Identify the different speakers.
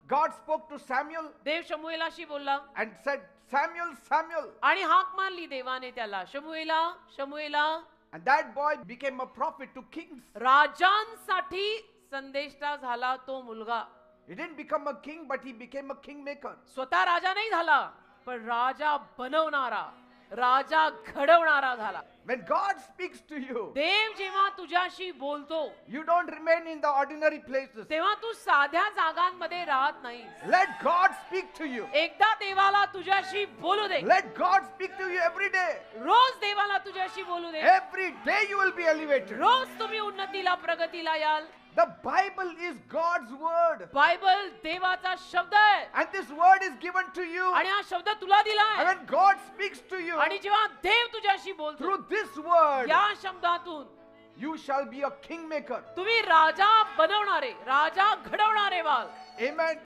Speaker 1: God spoke to Samuel
Speaker 2: देव शमूएलाशी बोलला
Speaker 1: and said, Samuel, Samuel.
Speaker 2: आणि हाक मारली देवाने त्याला, शमूएला, शमूएला.
Speaker 1: And that boy became a prophet to kings.
Speaker 2: राजांसाठी संदेष्टा झाला तो मुलगा.
Speaker 1: He didn't become a king, but he became a kingmaker.
Speaker 2: स्वतः राजा नाही झाला, पण राजा बनवणारा, राजा घडवणारा झाला.
Speaker 1: When God speaks to you,
Speaker 2: देव जेव्हा तुझ्याशी बोलतो
Speaker 1: you don't remain in the ordinary places.
Speaker 2: तेव्हा तू साध्या जागांमध्ये राहत नाही.
Speaker 1: Let God speak to you.
Speaker 2: एकदा देवाला तुझ्याशी बोलू दे.
Speaker 1: Let God speak to you every day.
Speaker 2: रोज देवाला तुझ्याशी बोलू दे.
Speaker 1: Every day you will be elevated.
Speaker 2: रोज तुम्ही उन्नतीला, प्रगतीला याल.
Speaker 1: The Bible is God's word.
Speaker 2: Bible देवाचा शब्द आहे
Speaker 1: And this word is given to you.
Speaker 2: आणि हा शब्द तुला दिला
Speaker 1: And
Speaker 2: आहे.
Speaker 1: when God speaks to you
Speaker 2: आणि जेव्हा देव तुझ्याशी बोलतो
Speaker 1: through this word,
Speaker 2: या शब्दातून
Speaker 1: you shall be a kingmaker.
Speaker 2: तुम्ही राजा बनवणारे, राजा घडवणारे व्हाल.
Speaker 1: Amen.